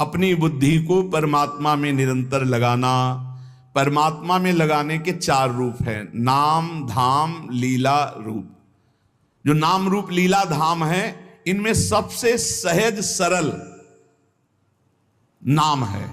अपनी बुद्धि को परमात्मा में निरंतर लगाना। परमात्मा में लगाने के 4 रूप हैं, नाम धाम लीला रूप। जो नाम रूप लीला धाम है, इनमें सबसे सहज सरल नाम है,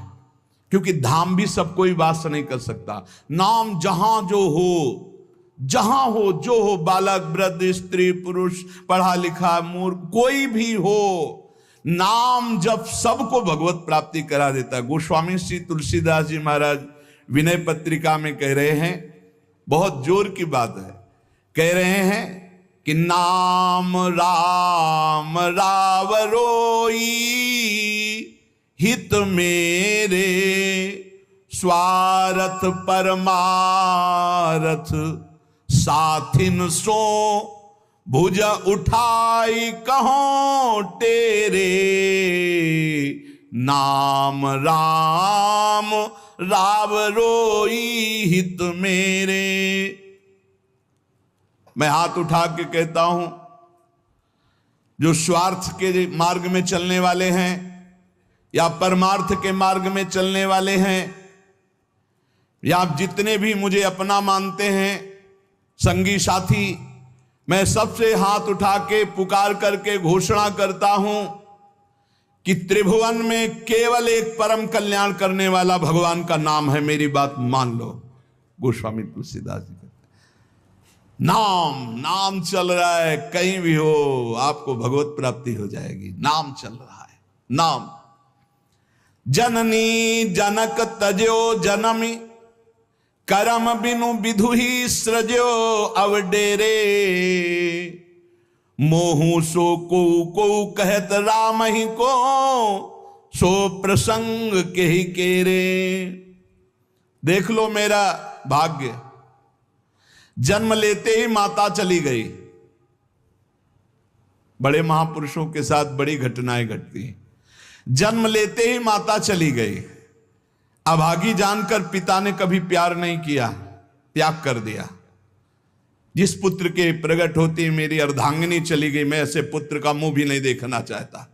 क्योंकि धाम भी सब कोई वास नहीं कर सकता। नाम जहां जो हो, जहां हो जो हो, बालक वृद्ध स्त्री पुरुष पढ़ा लिखा मूर्ख कोई भी हो, नाम जब सबको भगवत प्राप्ति करा देता। गोस्वामी श्री तुलसीदास जी महाराज विनय पत्रिका में कह रहे हैं, बहुत जोर की बात है, कह रहे हैं कि नाम राम रावरोई हित मेरे स्वार्थ परमारथ साथिन सो भुज उठाई कहो तेरे नाम राम राव रोई हित मेरे। मैं हाथ उठा के कहता हूं, जो स्वार्थ के मार्ग में चलने वाले हैं या परमार्थ के मार्ग में चलने वाले हैं, या आप जितने भी मुझे अपना मानते हैं संगी साथी, मैं सबसे हाथ उठा के पुकार करके घोषणा करता हूं कि त्रिभुवन में केवल एक परम कल्याण करने वाला भगवान का नाम है। मेरी बात मान लो। गोस्वामी तुलसीदास जी कहते नाम चल रहा है, कहीं भी हो आपको भगवत प्राप्ति हो जाएगी। नाम चल रहा है, नाम। जननी जनक तजो जनमी करम बिनु विधु ही सृजो अवडेरे मोहू सो को कहत राम ही को सो प्रसंग के ही केरे। देख लो मेरा भाग्य, जन्म लेते ही माता चली गई। बड़े महापुरुषों के साथ बड़ी घटनाएं घटती हैं। जन्म लेते ही माता चली गई। अभागी जानकर पिता ने कभी प्यार नहीं किया, त्याग कर दिया। जिस पुत्र के प्रकट होती मेरी अर्धांगिनी चली गई, मैं ऐसे पुत्र का मुंह भी नहीं देखना चाहता।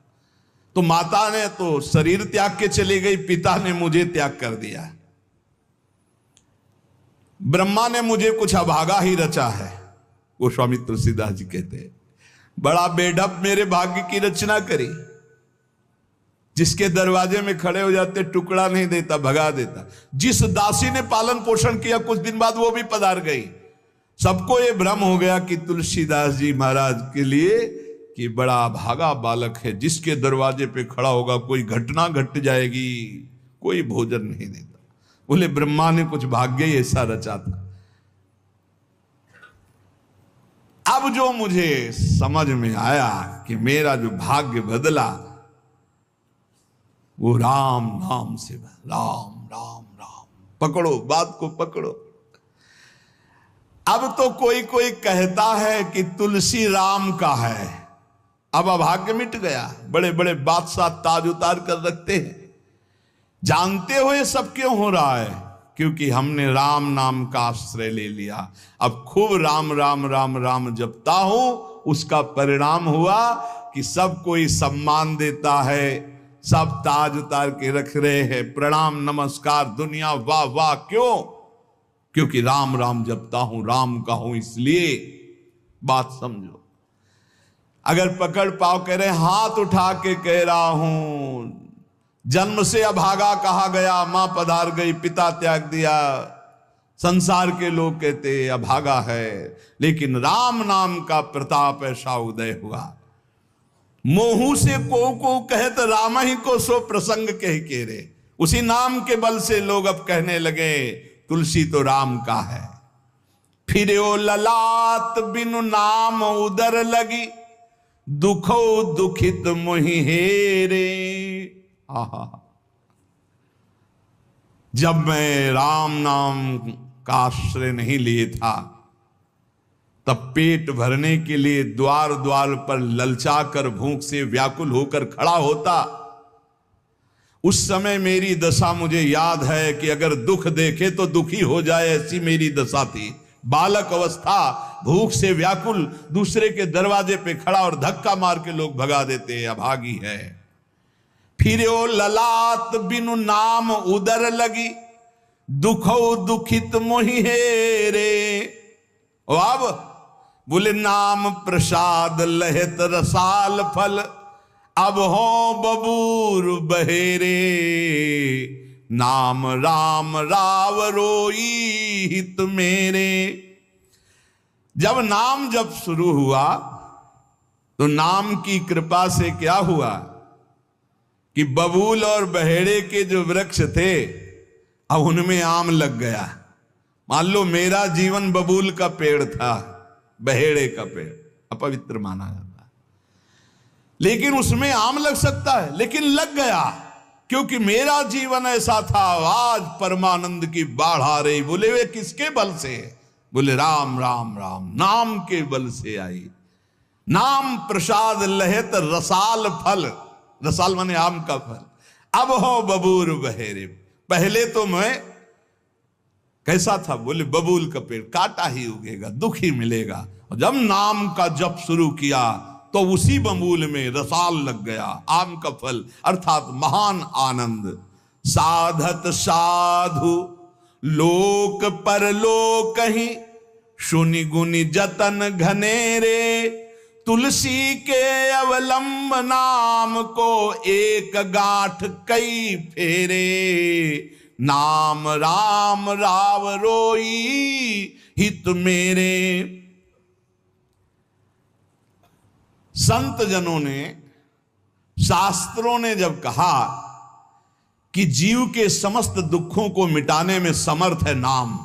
तो माता ने तो शरीर त्याग के चली गई, पिता ने मुझे त्याग कर दिया। ब्रह्मा ने मुझे कुछ अभागा ही रचा है। गोस्वामी तुलसीदास जी कहते हैं, बड़ा बेढप मेरे भाग्य की रचना करी। जिसके दरवाजे में खड़े हो जाते टुकड़ा नहीं देता, भगा देता। जिस दासी ने पालन पोषण किया, कुछ दिन बाद वो भी पधार गई। सबको ये भ्रम हो गया कि तुलसीदास जी महाराज के लिए कि बड़ा भागा बालक है, जिसके दरवाजे पे खड़ा होगा कोई घटना घट जाएगी, कोई भोजन नहीं देता। बोले ब्रह्मा ने कुछ भाग्य ही ऐसा रचा था। अब जो मुझे समझ में आया कि मेरा जो भाग्य बदला वो राम नाम से। राम राम राम, पकड़ो बात को, पकड़ो। अब तो कोई कोई कहता है कि तुलसी राम का है। अब अभाग्य मिट गया। बड़े बड़े बादशाह ताज उतार कर रखते हैं। जानते हो ये सब क्यों हो रहा है? क्योंकि हमने राम नाम का आश्रय ले लिया। अब खूब राम राम राम राम जपता हूं, उसका परिणाम हुआ कि सब कोई सम्मान देता है, सब ताज उतार के रख रहे हैं, प्रणाम नमस्कार दुनिया वाह वाह। क्यों? क्योंकि राम राम जपता हूं, राम का हूं, इसलिए। बात समझो। अगर पकड़ पाओ, कह रहे हाथ उठा के कह रहा हूं, जन्म से अभागा कहा गया, मां पधार गई, पिता त्याग दिया। संसार के लोग कहते अभागा है, लेकिन राम नाम का प्रताप ऐसा उदय हुआ। मोहू से को कहत राम ही को सो प्रसंग कह के रे। उसी नाम के बल से लोग अब कहने लगे तुलसी तो राम का है। फिर ओ ललाट बिनु नाम उदर लगी, दुखो दुखित मोहि हेरे। आहा, जब मैं राम नाम का आश्रय नहीं लिए था, तब पेट भरने के लिए द्वार द्वार पर ललचाकर भूख से व्याकुल होकर खड़ा होता। उस समय मेरी दशा मुझे याद है कि अगर दुख देखे तो दुखी हो जाए, ऐसी मेरी दशा थी। बालक अवस्था, भूख से व्याकुल, दूसरे के दरवाजे पे खड़ा और धक्का मार के लोग भगा देते, अभागी है। फिरो ललाट बिनु नाम उदर लगी, दुखो दुखित मोहि हेरे। और अब बोले नाम प्रसाद लहत रसाल फल, अब हो बबूर बहेरे। नाम राम राव रोई हित मेरे। जब नाम जब शुरू हुआ तो नाम की कृपा से क्या हुआ कि बबूल और बहेड़े के जो वृक्ष थे अब उनमें आम लग गया। मान लो मेरा जीवन बबूल का पेड़ था, बहेड़े का पेड़ अपवित्र माना जाता है, लेकिन उसमें आम लग सकता है, लेकिन लग गया क्योंकि मेरा जीवन ऐसा था। आज परमानंद की बाढ़ आ रही। बोले वे किसके बल से? बोले राम राम राम, नाम के बल से आई। नाम प्रसाद लहत रसाल फल, रसाल माने आम का फल, अब हो बबूर बहेरे। पहले तो मैं कैसा था? बोले बबूल का पेड़, काटा ही उगेगा, दुख ही मिलेगा। और जब नाम का जप शुरू किया तो उसी बबूल में रसाल लग गया, आम का फल अर्थात महान आनंद। साधत साधु लोक परलोक ही, सुनि गुनि जतन घनेरे। तुलसी के अवलंब नाम को, एक गांठ कई फेरे। नाम राम राव रोई हित मेरे। संत जनों ने, शास्त्रों ने जब कहा कि जीव के समस्त दुखों को मिटाने में समर्थ है नाम,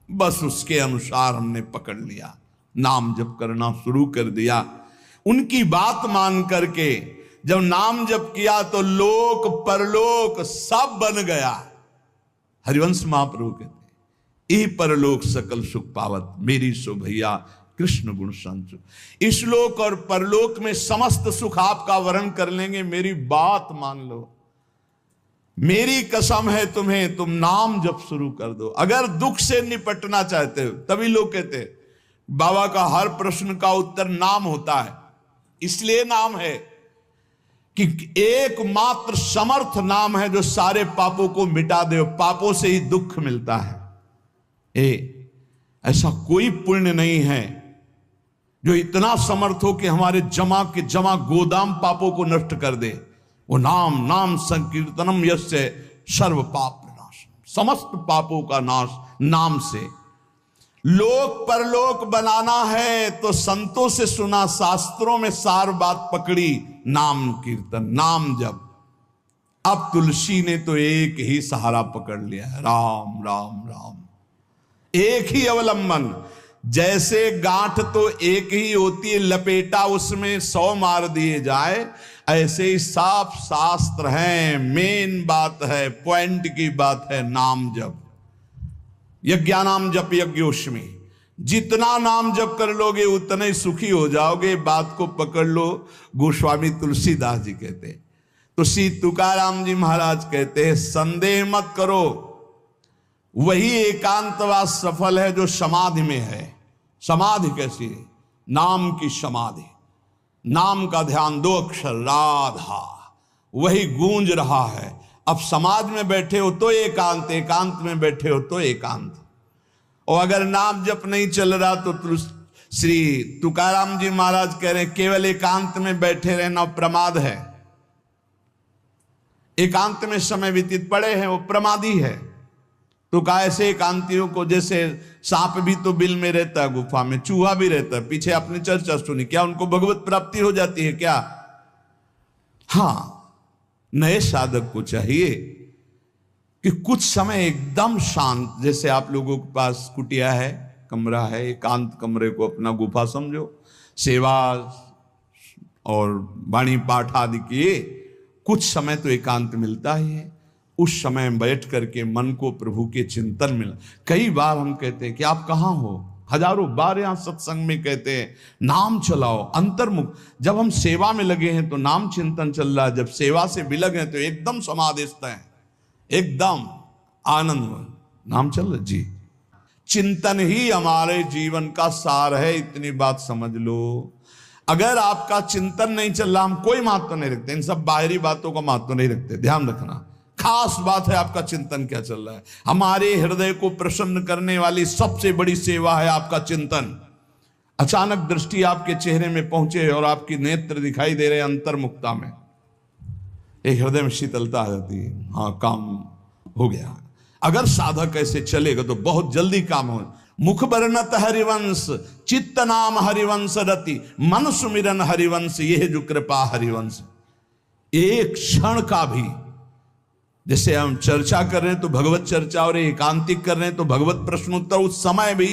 बस उसके अनुसार हमने पकड़ लिया, नाम जप करना शुरू कर दिया। उनकी बात मान करके जब नाम जप किया तो लोक परलोक सब बन गया। हरिवंश महाप्रभु कहते ई परलोक सकल सुख पावत, मेरी सो भैया कृष्ण गुण संचु। इस लोक और परलोक में समस्त सुख आपका वर्ण कर लेंगे, मेरी बात मान लो, मेरी कसम है तुम्हें, तुम नाम जप शुरू कर दो। अगर दुख से निपटना चाहते हो, तभी लोग कहते हैं बाबा का हर प्रश्न का उत्तर नाम होता है। इसलिए नाम है कि एकमात्र समर्थ नाम है जो सारे पापों को मिटा दे। पापों से ही दुख मिलता है। ऐसा कोई पुण्य नहीं है जो इतना समर्थ हो कि हमारे जमा के जमा गोदाम पापों को नष्ट कर दे। वो नाम, नाम संकीर्तनम यस्य सर्व पाप नाश, समस्त पापों का नाश नाम से। लोक परलोक बनाना है तो संतों से सुना, शास्त्रों में सार बात पकड़ी, नाम कीर्तन, नाम जप। अब तुलसी ने तो एक ही सहारा पकड़ लिया है, राम राम राम, एक ही अवलंबन। जैसे गांठ तो एक ही होती है, लपेटा उसमें 100 मार दिए जाए, ऐसे ही साफ शास्त्र है, मेन बात है, पॉइंट की बात है, नाम जप। यज्ञानाम जप यज्ञोष्मी, जितना नाम जप कर लोगे उतने ही सुखी हो जाओगे। बात को पकड़ लो। गोस्वामी तुलसीदास जी कहते हैं, तो श्री तुकाराम जी महाराज कहते हैं, संदेह मत करो, वही एकांतवास सफल है जो समाधि में है। समाधि कैसी है? नाम की समाधि, नाम का ध्यान, 2 अक्षर राधा, वही गूंज रहा है। अब समाज में बैठे हो तो एकांत, एकांत में बैठे हो तो एकांत। और अगर नाम जप नहीं चल रहा तो श्री तुकाराम जी महाराज कह रहे हैं केवल एकांत में बैठे रहना प्रमाद है। एकांत में समय व्यतीत पड़े हैं वो प्रमादी है। तो कैसे एकांतियों को, जैसे सांप भी तो बिल में रहता है, गुफा में चूहा भी रहता है, पीछे आपने चर्चा सुनी, क्या उनको भगवत प्राप्ति हो जाती है क्या? हाँ, नए साधक को चाहिए कि कुछ समय एकदम शांत, जैसे आप लोगों के पास कुटिया है, कमरा है, एकांत कमरे को अपना गुफा समझो, सेवा और वाणी पाठ आदि किए, कुछ समय तो एकांत मिलता ही है। उस समय बैठ करके मन को प्रभु के चिंतन में, कई बार हम कहते हैं कि आप कहाँ हो, हजारों बार यहां सत्संग में कहते हैं नाम चलाओ, अंतर्मुख। जब हम सेवा में लगे हैं तो नाम चिंतन चल रहा है, जब सेवा से विलग हैं तो एकदम समाधिस्थ हैं, एकदम आनंद, नाम चल रहा जी। चिंतन ही हमारे जीवन का सार है, इतनी बात समझ लो। अगर आपका चिंतन नहीं चल रहा, हम कोई महत्व नहीं रखते, इन सब बाहरी बातों का महत्व नहीं रखते, ध्यान रखना। खास बात है आपका चिंतन क्या चल रहा है। हमारे हृदय को प्रसन्न करने वाली सबसे बड़ी सेवा है आपका चिंतन। अचानक दृष्टि आपके चेहरे में पहुंचे और आपकी नेत्र दिखाई दे रहे अंतर्मुखता में, एक हृदय में शीतलता आ जाती है, हाँ काम हो गया। अगर साधक ऐसे चलेगा तो बहुत जल्दी काम हो। मुख बरनत हरिवंश, चित्त नाम हरिवंश रति, मन सुमिरन हरिवंश, यह जो कृपा हरिवंश। एक क्षण का भी, जैसे हम चर्चा कर रहे हैं तो भगवत चर्चा और एकांतिक कर रहे हैं तो भगवत प्रश्नोत्तर, उस समय भी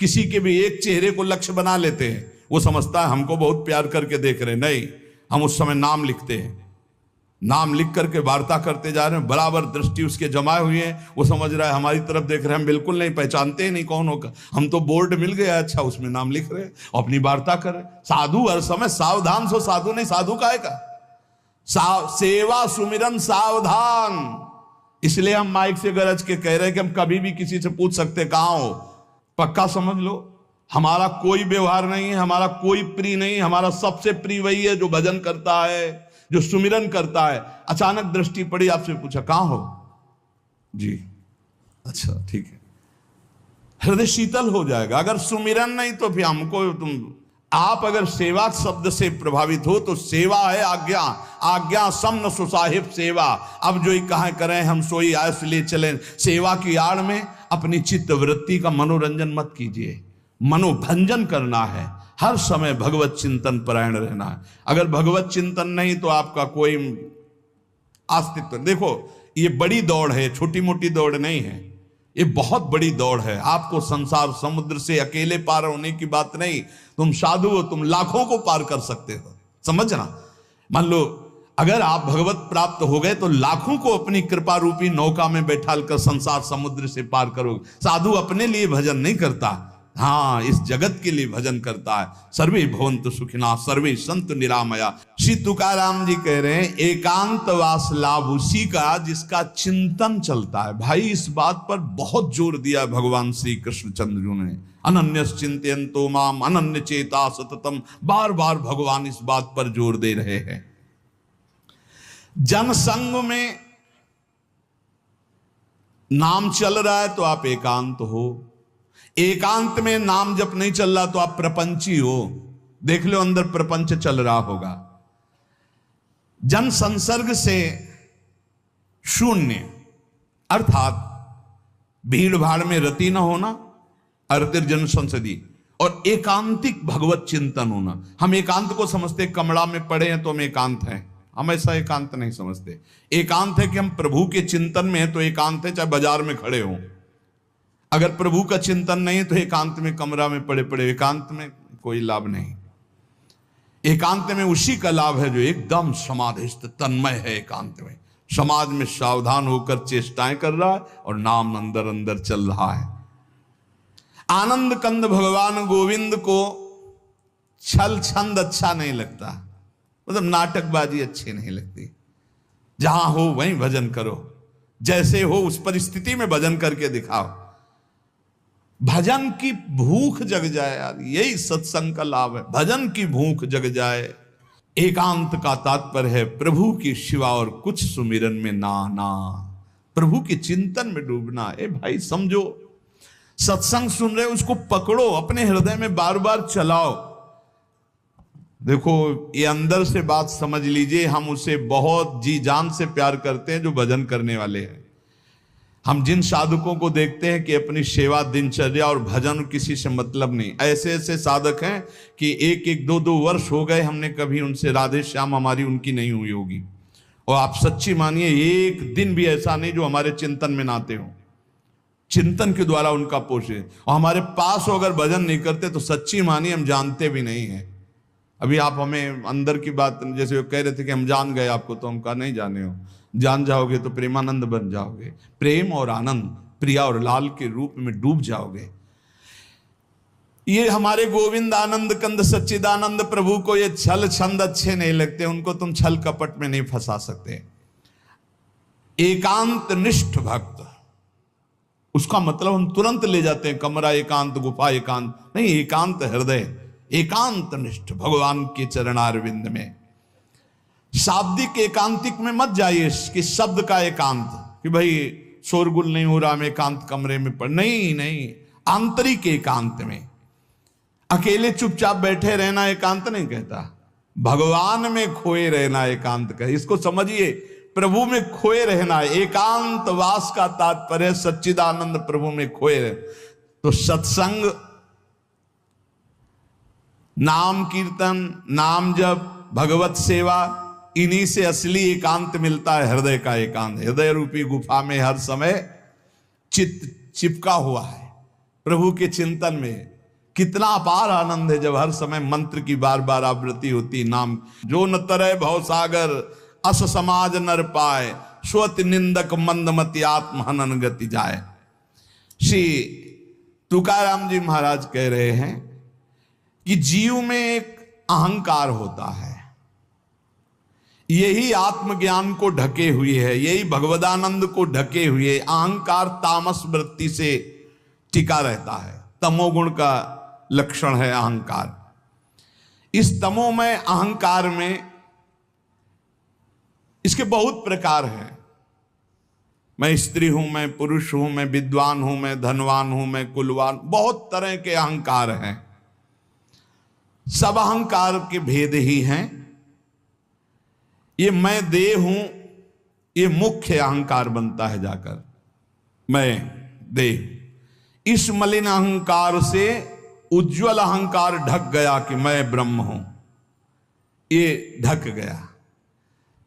किसी के भी एक चेहरे को लक्ष्य बना लेते हैं। वो समझता है हमको बहुत प्यार करके देख रहे हैं, नहीं, हम उस समय नाम लिखते हैं, नाम लिख करके वार्ता करते जा रहे हैं, बराबर दृष्टि उसके जमाए हुए हैं, वो समझ रहा है हमारी तरफ देख रहे हैं, हम बिल्कुल नहीं पहचानते ही नहीं कौन होगा, हम तो बोर्ड मिल गया, अच्छा उसमें नाम लिख रहे हैं और अपनी वार्ता कर रहे हैं। साधु हर समय सावधान सो, साधु नहीं, साधु काहे का, सेवा सुमिरन सावधान। इसलिए हम माइक से गरज के कह रहे हैं कि हम कभी भी किसी से पूछ सकते कहां हो, पक्का समझ लो। हमारा कोई व्यवहार नहीं है, हमारा कोई प्रिय नहीं, हमारा सबसे प्रिय वही है जो भजन करता है, जो सुमिरन करता है। अचानक दृष्टि पड़ी, आपसे पूछा कहां हो जी, अच्छा ठीक है, हृदय शीतल हो जाएगा। अगर सुमिरन नहीं तो फिर हमको आप अगर सेवा शब्द से प्रभावित हो तो सेवा है आज्ञा, आज्ञा समन सुसाहिब सेवा। अब जो ही कहा करें हम सोई आयस ले चलें, सेवा की आड़ में अपनी चित्त वृत्ति का मनोरंजन मत कीजिए, मनोभंजन करना है, हर समय भगवत चिंतन परायण रहना है। अगर भगवत चिंतन नहीं तो आपका कोई अस्तित्व, देखो ये बड़ी दौड़ है, छोटी मोटी दौड़ नहीं है, ये बहुत बड़ी दौड़ है। आपको संसार समुद्र से अकेले पार होने की बात नहीं, तुम साधु हो, तुम लाखों को पार कर सकते हो, समझना। मान लो अगर आप भगवत प्राप्त हो गए तो लाखों को अपनी कृपा रूपी नौका में बैठाल कर संसार समुद्र से पार करोगे। साधु अपने लिए भजन नहीं करता, हाँ इस जगत के लिए भजन करता है। सर्वे भवन्तु सुखिना सर्वे संतु निरामया। श्री तुकाराम जी कह रहे हैं एकांतवास लाभ उसी का जिसका चिंतन चलता है। भाई इस बात पर बहुत जोर दिया भगवान श्री कृष्णचंद्र जी ने, अनन्य चिंतयन्तो माम अनन्य चेता सततम। बार बार भगवान इस बात पर जोर दे रहे हैं। जनसंग में नाम चल रहा है तो आप एकांत हो, एकांत में नाम जब नहीं चल रहा तो आप प्रपंची हो। देख लो अंदर प्रपंच चल रहा होगा। जन संसर्ग से शून्य अर्थात भीड़ भाड़ में रति न होना, अर्तिर्जन संसदी, और एकांतिक भगवत चिंतन होना। हम एकांत को समझते कमरा में पड़े हैं तो हम एकांत हैं, हम ऐसा एकांत नहीं समझते। एकांत है कि हम प्रभु के चिंतन में हैं तो एकांत है, चाहे बाजार में खड़े हों। अगर प्रभु का चिंतन नहीं तो एकांत में कमरा में पड़े पड़े एकांत में कोई लाभ नहीं। एकांत में उसी का लाभ है जो एकदम समाधिस्थ तन्मय है, एकांत में समाज में सावधान होकर चेष्टाएं कर रहा है और नाम अंदर अंदर चल रहा है। आनंद कंद भगवान गोविंद को छल छंद अच्छा नहीं लगता, मतलब नाटकबाजी अच्छी नहीं लगती। जहां हो वहीं भजन करो, जैसे हो उस परिस्थिति में भजन करके दिखाओ। भजन की भूख जग जाए यार, यही सत्संग का लाभ है, भजन की भूख जग जाए। एकांत का तात्पर्य है प्रभु की शिवा और कुछ सुमिरन में ना, प्रभु के चिंतन में डूबना। ए भाई समझो, सत्संग सुन रहे हो उसको पकड़ो, अपने हृदय में बार बार चलाओ। देखो ये अंदर से बात समझ लीजिए, हम उसे बहुत जी जान से प्यार करते हैं जो भजन करने वाले हैं। हम जिन साधकों को देखते हैं कि अपनी सेवा दिनचर्या और भजन किसी से मतलब नहीं, ऐसे ऐसे साधक हैं कि एक एक दो दो वर्ष हो गए हमने कभी उनसे राधे श्याम हमारी उनकी नहीं हुई होगी। और आप सच्ची मानिए एक दिन भी ऐसा नहीं जो हमारे चिंतन में नाते हो, चिंतन के द्वारा उनका पोषे। और हमारे पास हो अगर भजन नहीं करते तो सच्ची मानिए हम जानते भी नहीं है। अभी आप हमें अंदर की बात, जैसे वो कह रहे थे कि हम जान गए आपको, तो हम कहा नहीं जाने हो, जान जाओगे तो प्रेमानंद बन जाओगे, प्रेम और आनंद प्रिया और लाल के रूप में डूब जाओगे। ये हमारे गोविंद आनंद कंद सच्चिदानंद प्रभु को ये छल छंद अच्छे नहीं लगते, उनको तुम छल कपट में नहीं फंसा सकते। एकांत निष्ठ भक्त, उसका मतलब हम तुरंत ले जाते हैं कमरा एकांत, गुफा एकांत नहीं, एकांत हृदय, एकांत निष्ठ भगवान के चरणारविंद में। शाब्दिक एकांतिक में मत जाइए कि शब्द का एकांत, कि भाई शोरगुल नहीं हो रहा, मैं एकांत कमरे में पढ़, नहीं नहीं, आंतरिक एकांत में। अकेले चुपचाप बैठे रहना एकांत नहीं कहता, भगवान में खोए रहना एकांत का। इसको समझिए, प्रभु में खोए रहना। एकांत वास का तात्पर्य सच्चिदानंद प्रभु में खोए रहे। तो सत्संग, नाम कीर्तन, नाम जप, भगवत सेवा, इन्हीं से असली एकांत मिलता है, हृदय का एकांत। हृदय रूपी गुफा में हर समय चित्त चिपका हुआ है प्रभु के चिंतन में। कितना अपार आनंद है जब हर समय मंत्र की बार बार आवृत्ति होती। नाम जो न तरय भव सागर, अस समाज नर पाए, स्वत निंदक मंदमति आत्म हनन गति जाए। श्री तुकाराम जी महाराज कह रहे हैं कि जीव में एक अहंकार होता है, यही आत्मज्ञान को ढके हुए है, यही भगवदानंद को ढके हुए। अहंकार तामस वृत्ति से टिका रहता है, तमोगुण का लक्षण है अहंकार। इस तमोमय अहंकार में इसके बहुत प्रकार हैं। मैं स्त्री हूं, मैं पुरुष हूं, मैं विद्वान हूं, मैं धनवान हूं, मैं कुलवान, बहुत तरह के अहंकार हैं। सब अहंकार के भेद ही हैं। ये मैं देह हूं, ये मुख्य अहंकार बनता है जाकर, मैं देह। इस मलिन अहंकार से उज्जवल अहंकार ढक गया कि मैं ब्रह्म हूं, ये ढक गया।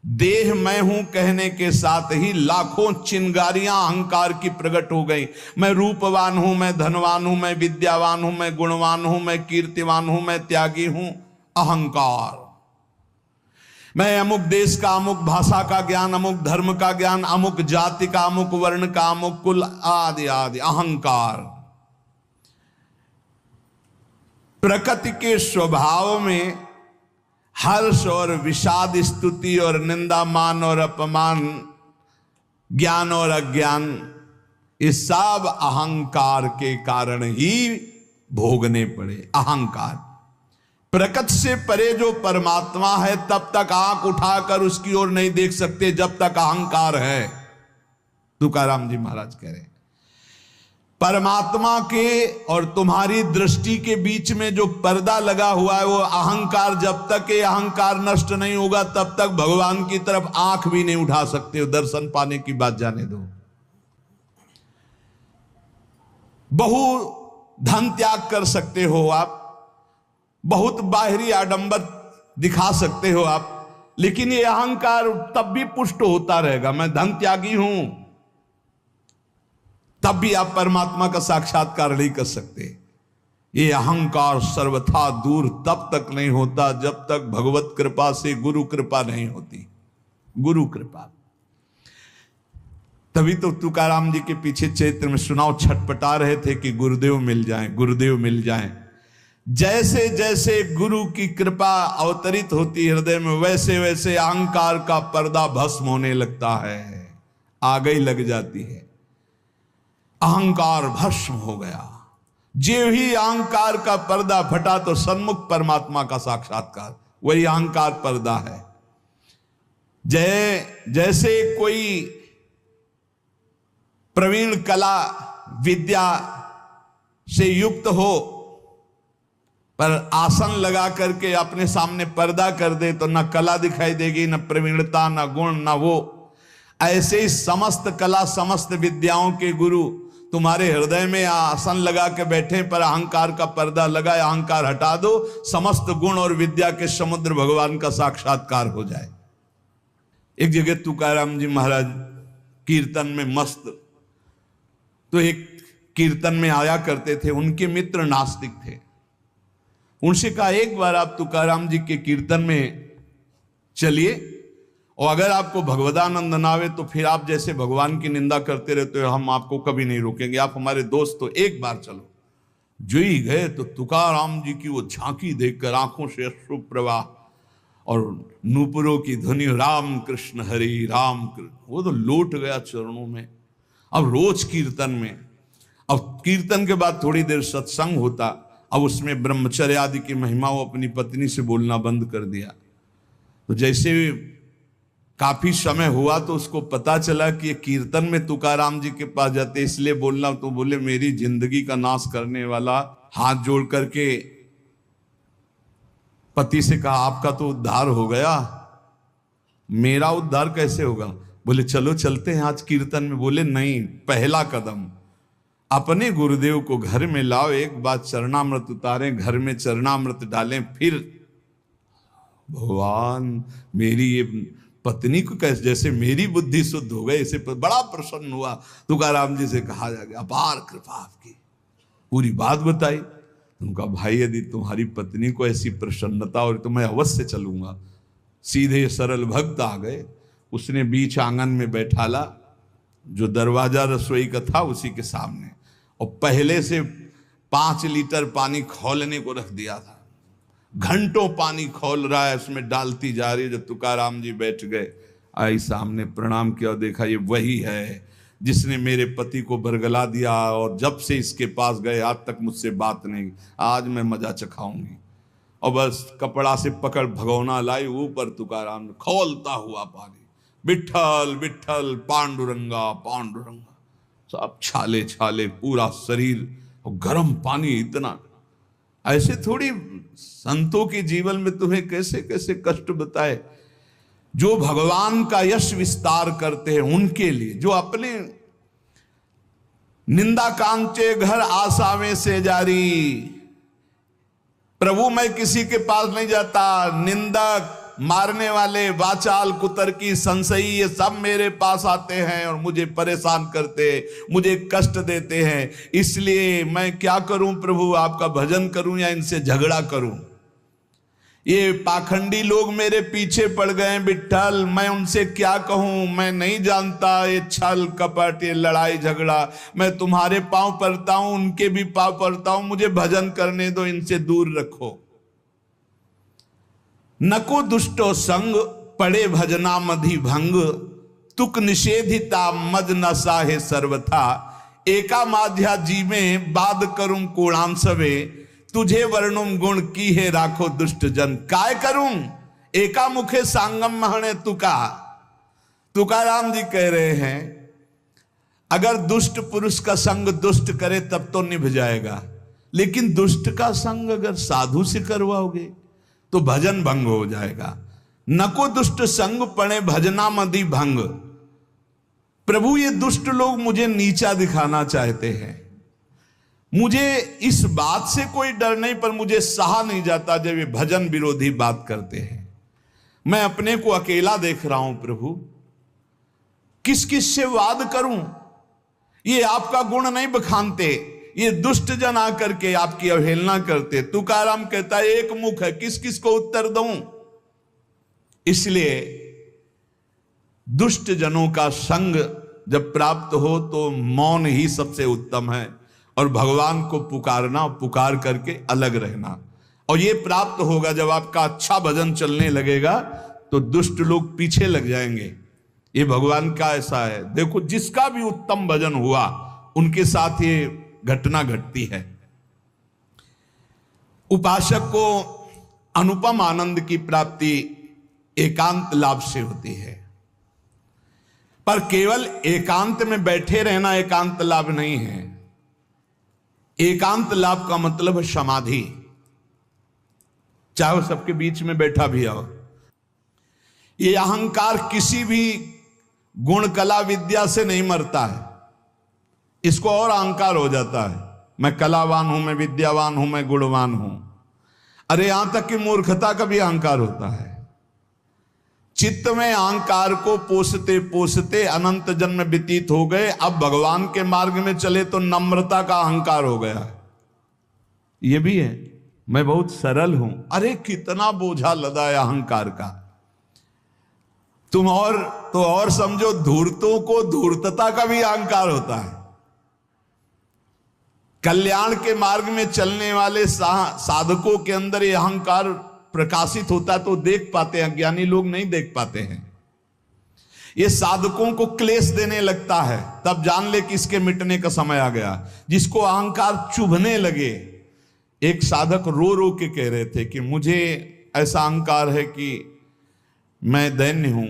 देह मैं हूं कहने के साथ ही लाखों चिंगारियां अहंकार की प्रकट हो गई। मैं रूपवान हूं, मैं धनवान हूं, मैं विद्यावान हूं, मैं गुणवान हूं, मैं कीर्तिवान हूं, मैं त्यागी हूं। अहंकार। मैं अमुक देश का, अमुक भाषा का ज्ञान, अमुक धर्म का ज्ञान, अमुक जाति का, अमुक वर्ण का, अमुक कुल, आदि आदि। अहंकार। प्रकृति के स्वभाव में हर्ष और विषाद, स्तुति और निंदा, मान और अपमान, ज्ञान और अज्ञान, ये सब अहंकार के कारण ही भोगने पड़े। अहंकार। प्रकृति से परे जो परमात्मा है तब तक आंख उठाकर उसकी ओर नहीं देख सकते जब तक अहंकार है। तुकाराम जी महाराज कह रहे हैं, परमात्मा के और तुम्हारी दृष्टि के बीच में जो पर्दा लगा हुआ है वो अहंकार। जब तक ये अहंकार नष्ट नहीं होगा तब तक भगवान की तरफ आंख भी नहीं उठा सकते हो। दर्शन पाने की बात जाने दो। बहु धन त्याग कर सकते हो आप, बहुत बाहरी आडंबर दिखा सकते हो आप, लेकिन ये अहंकार तब भी पुष्ट होता रहेगा। मैं धन त्यागी हूं, तब भी आप परमात्मा का साक्षात्कार नहीं कर सकते। ये अहंकार सर्वथा दूर तब तक नहीं होता जब तक भगवत कृपा से गुरु कृपा नहीं होती। गुरु कृपा। तभी तो तुकाराम जी के पीछे चैत्र में सुनाओ छटपटा रहे थे कि गुरुदेव मिल जाएं, गुरुदेव मिल जाएं। जैसे जैसे गुरु की कृपा अवतरित होती हृदय में, वैसे वैसे अहंकार का पर्दा भस्म होने लगता है, आग ही लग जाती है। अहंकार भस्म हो गया। जो ही अहंकार का पर्दा फटा तो सन्मुख परमात्मा का साक्षात्कार, वही अहंकार पर्दा है। जैसे कोई प्रवीण कला विद्या से युक्त हो पर आसन लगा करके अपने सामने पर्दा कर दे तो न कला दिखाई देगी, न प्रवीणता, न गुण, न वो। ऐसे ही समस्त कला समस्त विद्याओं के गुरु तुम्हारे हृदय में आसन लगा के बैठे पर अहंकार का पर्दा लगा, अहंकार हटा दो, समस्त गुण और विद्या के समुद्र भगवान का साक्षात्कार हो जाए। एक जगह तुकाराम जी महाराज कीर्तन में मस्त, तो एक कीर्तन में आया करते थे। उनके मित्र नास्तिक थे। उनसे कहा एक बार आप तुकाराम जी के कीर्तन में चलिए और अगर आपको भगवदानंद ना आवे तो फिर आप जैसे भगवान की निंदा करते रहते हो, हम आपको कभी नहीं रोकेंगे, आप हमारे दोस्त हो, एक बार चलो। जो ही गए तो तुकाराम जी की वो झांकी देखकर आंखों से अश्रु प्रवाह और नूपुरों की ध्वनि, राम कृष्ण हरि राम कृष्ण, वो तो लौट गया चरणों में। अब रोज कीर्तन में, अब कीर्तन के बाद थोड़ी देर सत्संग होता, अब उसमें ब्रह्मचर्य आदि की महिमा वो अपनी पत्नी से बोलना बंद कर दिया। तो जैसे काफी समय हुआ तो उसको पता चला कि ये कीर्तन में तुकाराम जी के पास जाते, इसलिए बोलना। तो बोले मेरी जिंदगी का नाश करने वाला, हाथ जोड़ करके पति से कहा आपका तो उद्धार हो गया, मेरा उद्धार कैसे होगा? बोले चलो चलते हैं आज कीर्तन में। बोले नहीं, पहला कदम अपने गुरुदेव को घर में लाओ, एक बार चरणामृत उतारें, घर में चरणामृत डालें, फिर भगवान मेरी ये पत्नी को कैसे, जैसे मेरी बुद्धि शुद्ध हो गई, इसे बड़ा प्रसन्न हुआ। तुकाराम जी से कहा जा गया अपार कृपा आपकी, पूरी बात बताई। उनका भाई यदि तुम्हारी पत्नी को ऐसी प्रसन्नता और तो मैं अवश्य चलूंगा। सीधे सरल भक्त आ गए, उसने बीच आंगन में बैठाला, जो दरवाजा रसोई का था उसी के सामने, और पहले से 5 लीटर पानी खौलने को रख दिया था। घंटों पानी खौल रहा है, उसमें डालती जा रही है। जब तुकाराम जी बैठ गए, आई सामने, प्रणाम किया और देखा ये वही है जिसने मेरे पति को बरगला दिया, और जब से इसके पास गए आज तक मुझसे बात नहीं, आज मैं मजा चखाऊंगी। और बस कपड़ा से पकड़ भगोना लाई, ऊपर तुकाराम खौलता हुआ पानी, विठ्ठल विठ्ठल पांडुरंगा पांडुरंगा, सब छाले छाले पूरा शरीर, और गर्म पानी इतना। ऐसे थोड़ी संतों के जीवन में तुम्हें कैसे कैसे कष्ट बताए। जो भगवान का यश विस्तार करते हैं उनके लिए, जो अपने निंदा कांचे घर आसावे से जारी, प्रभु मैं किसी के पास नहीं जाता, निंदक मारने वाले, वाचाल, कुतर्की, संशयी, ये सब मेरे पास आते हैं और मुझे परेशान करते, मुझे कष्ट देते हैं। इसलिए मैं क्या करूं प्रभु, आपका भजन करूं या इनसे झगड़ा करूं? ये पाखंडी लोग मेरे पीछे पड़ गए विठ्ठल, मैं उनसे क्या कहूं? मैं नहीं जानता ये छल कपट, ये लड़ाई झगड़ा। मैं तुम्हारे पांव पड़ता हूं, उनके भी पांव पड़ता हूं, मुझे भजन करने दो, इनसे दूर रखो। नको दुष्टो संग पड़े भजना मधि भंग, तुक निषेधिता मद न साहे सर्वथा, एका माध्या जी में बाद करूं कोणांसवे, तुझे वर्णुम गुण की है राखो दुष्ट जन। काय करूं एका मुखे सांगम महणे तुका। तुकाराम जी कह रहे हैं अगर दुष्ट पुरुष का संग दुष्ट करे तब तो निभ जाएगा, लेकिन दुष्ट का संग अगर साधु से करवाओगे तो भजन भंग हो जाएगा। नको दुष्ट संग पड़े भजना मदि भंग। प्रभु ये दुष्ट लोग मुझे नीचा दिखाना चाहते हैं, मुझे इस बात से कोई डर नहीं, पर मुझे सहा नहीं जाता जब ये भजन विरोधी बात करते हैं। मैं अपने को अकेला देख रहा हूं प्रभु, किस किस से वाद करूं? ये आपका गुण नहीं बखानते, ये दुष्ट जन आकर के आपकी अवहेलना करते। तुकाराम कहता है एक मुख है, किस किस को उत्तर दूं? इसलिए दुष्ट जनों का संग जब प्राप्त हो तो मौन ही सबसे उत्तम है, और भगवान को पुकारना, पुकार करके अलग रहना। और ये प्राप्त होगा जब आपका अच्छा भजन चलने लगेगा तो दुष्ट लोग पीछे लग जाएंगे। ये भगवान का ऐसा है। देखो जिसका भी उत्तम भजन हुआ उनके साथ ये घटना घटती है। उपासक को अनुपम आनंद की प्राप्ति एकांत लाभ से होती है, पर केवल एकांत में बैठे रहना एकांत लाभ नहीं है। एकांत लाभ का मतलब है समाधि, चाहे वो सबके बीच में बैठा भी हो। ये अहंकार किसी भी गुण कला विद्या से नहीं मरता है, इसको और अहंकार हो जाता है, मैं कलावान हूं, मैं विद्यावान हूं, मैं गुणवान हूं। अरे यहां तक कि मूर्खता का भी अहंकार होता है। चित्त में अहंकार को पोसते पोसते अनंत जन्म व्यतीत हो गए, अब भगवान के मार्ग में चले तो नम्रता का अहंकार हो गया। ये भी है, मैं बहुत सरल हूं। अरे कितना बोझा लदा है अहंकार का। तुम और समझो, धूर्तों को धूर्तता का भी अहंकार होता है। कल्याण के मार्ग में चलने वाले साधकों के अंदर ये अहंकार प्रकाशित होता तो देख पाते हैं, ज्ञानी लोग नहीं देख पाते हैं। ये साधकों को क्लेश देने लगता है, तब जान ले कि इसके मिटने का समय आ गया। जिसको अहंकार चुभने लगे, एक साधक रो रो के कह रहे थे कि मुझे ऐसा अहंकार है कि मैं दैन्य हूं,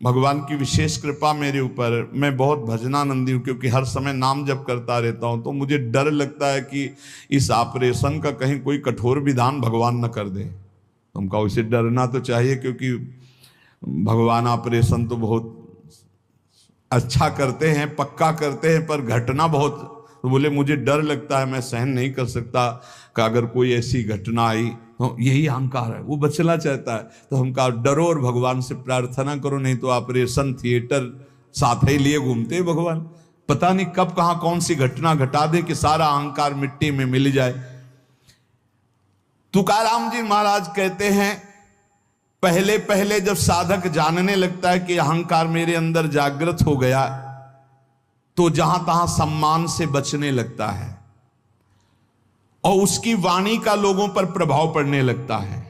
भगवान की विशेष कृपा मेरे ऊपर, मैं बहुत भजनानंदी हूं क्योंकि हर समय नाम जप करता रहता हूं, तो मुझे डर लगता है कि इस ऑपरेशन का कहीं कोई कठोर विधान भगवान न कर दे। तुमका उसे डरना तो चाहिए क्योंकि भगवान ऑपरेशन तो बहुत अच्छा करते हैं, पक्का करते हैं, पर घटना बहुत, तो बोले मुझे डर लगता है, मैं सहन नहीं कर सकता कि अगर कोई ऐसी घटना आई, तो यही अहंकार है, वो बचना चाहता है। तो हम कहा डरो और भगवान से प्रार्थना करो, नहीं तो ऑपरेशन थिएटर साथ ही लिए घूमते भगवान, पता नहीं कब कहां कौन सी घटना घटा दे कि सारा अहंकार मिट्टी में मिल जाए। तुकाराम जी महाराज कहते हैं पहले पहले जब साधक जानने लगता है कि अहंकार मेरे अंदर जागृत हो गया, तो जहां तहां सम्मान से बचने लगता है और उसकी वाणी का लोगों पर प्रभाव पड़ने लगता है।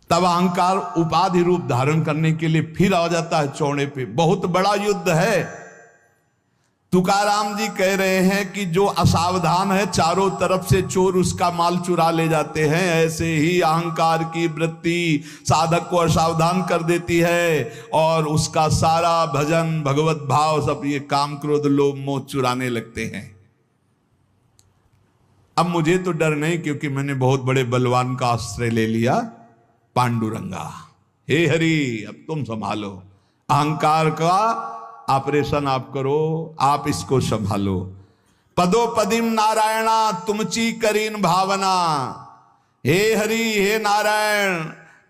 तब अहंकार उपाधि रूप धारण करने के लिए फिर आ जाता है चौड़े पे। बहुत बड़ा युद्ध है। तुकाराम जी कह रहे हैं कि जो असावधान है चारों तरफ से चोर उसका माल चुरा ले जाते हैं, ऐसे ही अहंकार की वृत्ति साधक को असावधान कर देती है और उसका सारा भजन भगवत भाव सब ये काम क्रोध लोभ मोह चुराने लगते हैं। अब मुझे तो डर नहीं क्योंकि मैंने बहुत बड़े बलवान का आश्रय ले लिया, पांडुरंगा। हे हरि, अब तुम संभालो अहंकार का ऑपरेशन, आप करो, आप इसको संभालो। पदो पदिम नारायणा तुमची करीन भावना। हे हरि, हे नारायण,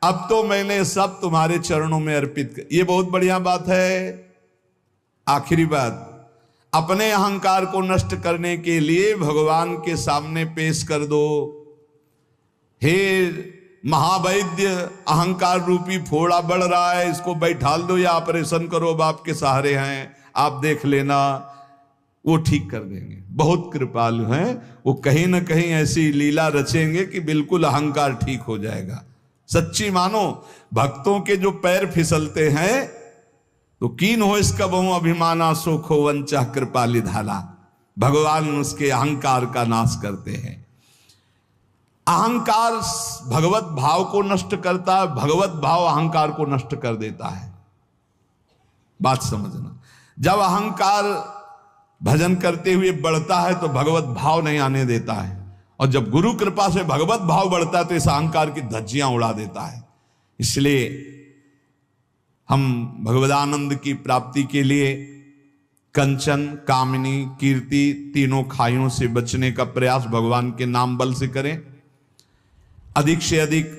अब तो मैंने सब तुम्हारे चरणों में अर्पित कर। ये बहुत बढ़िया बात है। आखिरी बात, अपने अहंकार को नष्ट करने के लिए भगवान के सामने पेश कर दो। हे महावैद्य, अहंकार रूपी फोड़ा बढ़ रहा है, इसको बैठाल दो या ऑपरेशन करो, अब आपके सहारे हैं, आप देख लेना, वो ठीक कर देंगे। बहुत कृपालु हैं वो, कहीं ना कहीं ऐसी लीला रचेंगे कि बिल्कुल अहंकार ठीक हो जाएगा। सच्ची मानो, भक्तों के जो पैर फिसलते हैं तो कीन हो इसका बहु अभिमाना सुखो वंचा कृपाली धाला। भगवान उसके अहंकार का नाश करते हैं। अहंकार भगवत भाव को नष्ट करता है, भगवत भाव अहंकार को नष्ट कर देता है। बात समझना, जब अहंकार भजन करते हुए बढ़ता है तो भगवत भाव नहीं आने देता है, और जब गुरु कृपा से भगवत भाव बढ़ता है तो इस अहंकार की धज्जियां उड़ा देता है। इसलिए हम भगवदानंद की प्राप्ति के लिए कंचन, कामिनी, कीर्ति तीनों खाइयों से बचने का प्रयास भगवान के नाम बल से करें। अधिक से अधिक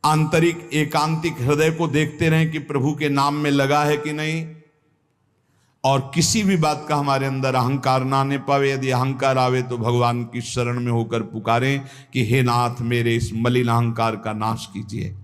आंतरिक एकांतिक हृदय को देखते रहें कि प्रभु के नाम में लगा है कि नहीं, और किसी भी बात का हमारे अंदर अहंकार ना आने पावे। यदि अहंकार आवे तो भगवान की शरण में होकर पुकारें कि हे नाथ, मेरे इस मलिन अहंकार का नाश कीजिए।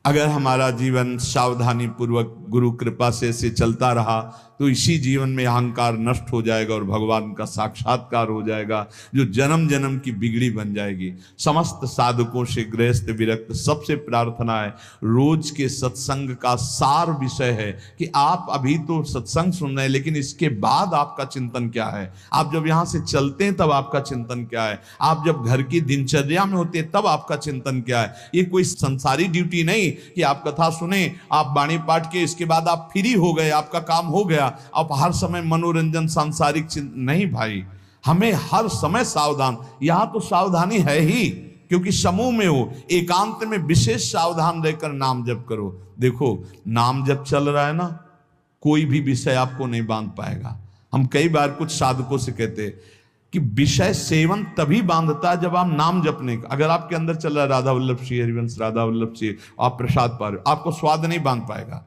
अगर हमारा जीवन सावधानी पूर्वक गुरु कृपा से चलता रहा तो इसी जीवन में अहंकार नष्ट हो जाएगा और भगवान का साक्षात्कार हो जाएगा, जो जन्म जन्म की बिगड़ी बन जाएगी। समस्त साधकों से गृहस्थ विरक्त सबसे प्रार्थना है, रोज के सत्संग का सार विषय है कि आप अभी तो सत्संग सुन रहे हैं, लेकिन इसके बाद आपका चिंतन क्या है। आप जब यहाँ से चलते हैं तब आपका चिंतन क्या है, आप जब घर की दिनचर्या में होते हैं तब आपका चिंतन क्या है। ये कोई संसारी ड्यूटी नहीं कि आप कथा सुने, आप वाणी पाठ के, इसके बाद आप फ्री हो गए, आपका काम हो गया, आप हर समय मनोरंजन सांसारिक नहीं भाई, हमें हर समय सावधान। यहां तो सावधानी है ही क्योंकि समूह में हो, एकांत में विशेष सावधान रहकर नाम जप करो। देखो, नाम जप चल रहा है ना, कोई भी विषय आपको नहीं बांध पाएगा। हम कई बार कुछ साधकों से कहते हैं कि विषय सेवन तभी बांधता है जब आप नाम जपने का। अगर आपके अंदर चल रहा है राधा वल्लभ श्री हरिवंश, राधा वल्लभ श्री, आप प्रसाद पा रहे हो, आपको स्वाद नहीं बांध पाएगा।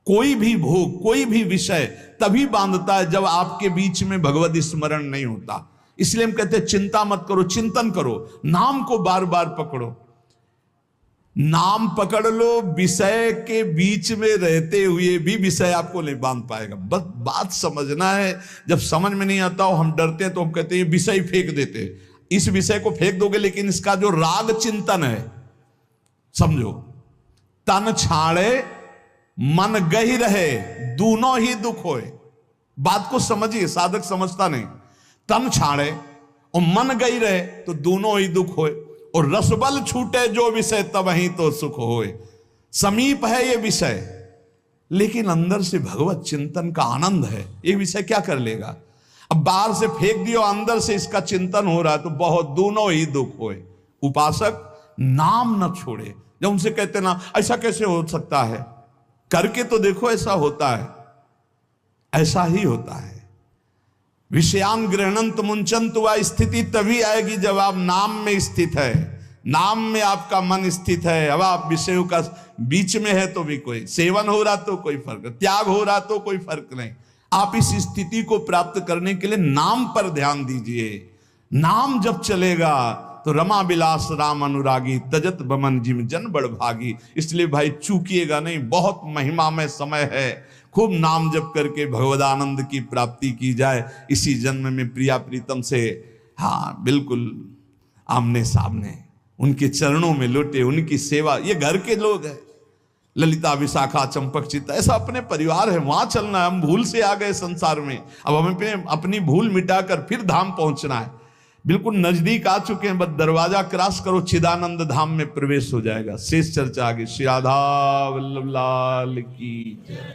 कोई भी भोग, कोई भी विषय तभी बांधता है जब आपके बीच में भगवत स्मरण नहीं होता। इसलिए हम कहते हैं चिंता मत करो, चिंतन करो, नाम को बार बार पकड़ो। नाम पकड़ लो, विषय के बीच में रहते हुए भी विषय आपको नहीं बांध पाएगा। बस बात समझना है। जब समझ में नहीं आता हो, हम डरते हैं तो हम कहते हैं विषय फेंक देते हैं। इस विषय को फेंक दोगे, लेकिन इसका जो राग चिंतन है, समझो, तन छाड़े मन गही रहे, दोनों ही दुख होए। बात को समझिए, साधक समझता नहीं। तन छाड़े और मन गई रहे तो दोनों ही दुख होए। और रसबल छूटे जो विषय तब ही तो सुख होए। समीप है ये विषय, लेकिन अंदर से भगवत चिंतन का आनंद है। ये विषय क्या कर लेगा? अब बाहर से फेंक दियो, अंदर से इसका चिंतन हो रहा है तो बहुत दोनों ही दुख होए। उपासक नाम न छोड़े। जब उनसे कहते ना ऐसा कैसे हो सकता है, करके तो देखो ऐसा होता है, ऐसा ही होता है। विषयान गृहणंत मुंचंत, वह स्थिति तभी आएगी जब आप नाम में स्थित है, नाम में आपका मन स्थित है। अब आप विषयों का बीच में है तो भी कोई सेवन हो रहा तो कोई फर्क, त्याग हो रहा तो कोई फर्क नहीं। आप इस स्थिति को प्राप्त करने के लिए नाम पर ध्यान दीजिए। नाम जब चलेगा तो रमा बिलास राम अनुरागी, तजत बमन जिम जन बड़ भागी। इसलिए भाई चूकिएगा नहीं, बहुत महिमामय समय है। खूब नाम जप करके भगवदानंद की प्राप्ति की जाए। इसी जन्म में प्रिया प्रीतम से, हाँ बिल्कुल आमने सामने उनके चरणों में लौटे, उनकी सेवा। ये घर के लोग हैं, ललिता विशाखा चंपक चित्ता, ऐसा अपने परिवार है, वहां चलना है। हम भूल से आ गए संसार में, अब हमें अपनी भूल मिटाकर फिर धाम पहुंचना है। बिल्कुल नजदीक आ चुके हैं, बस दरवाजा क्रॉस करो, चिदानंद धाम में प्रवेश हो जाएगा। शेष चर्चा आगे। श्री राधा वल्लभ लाल की जय।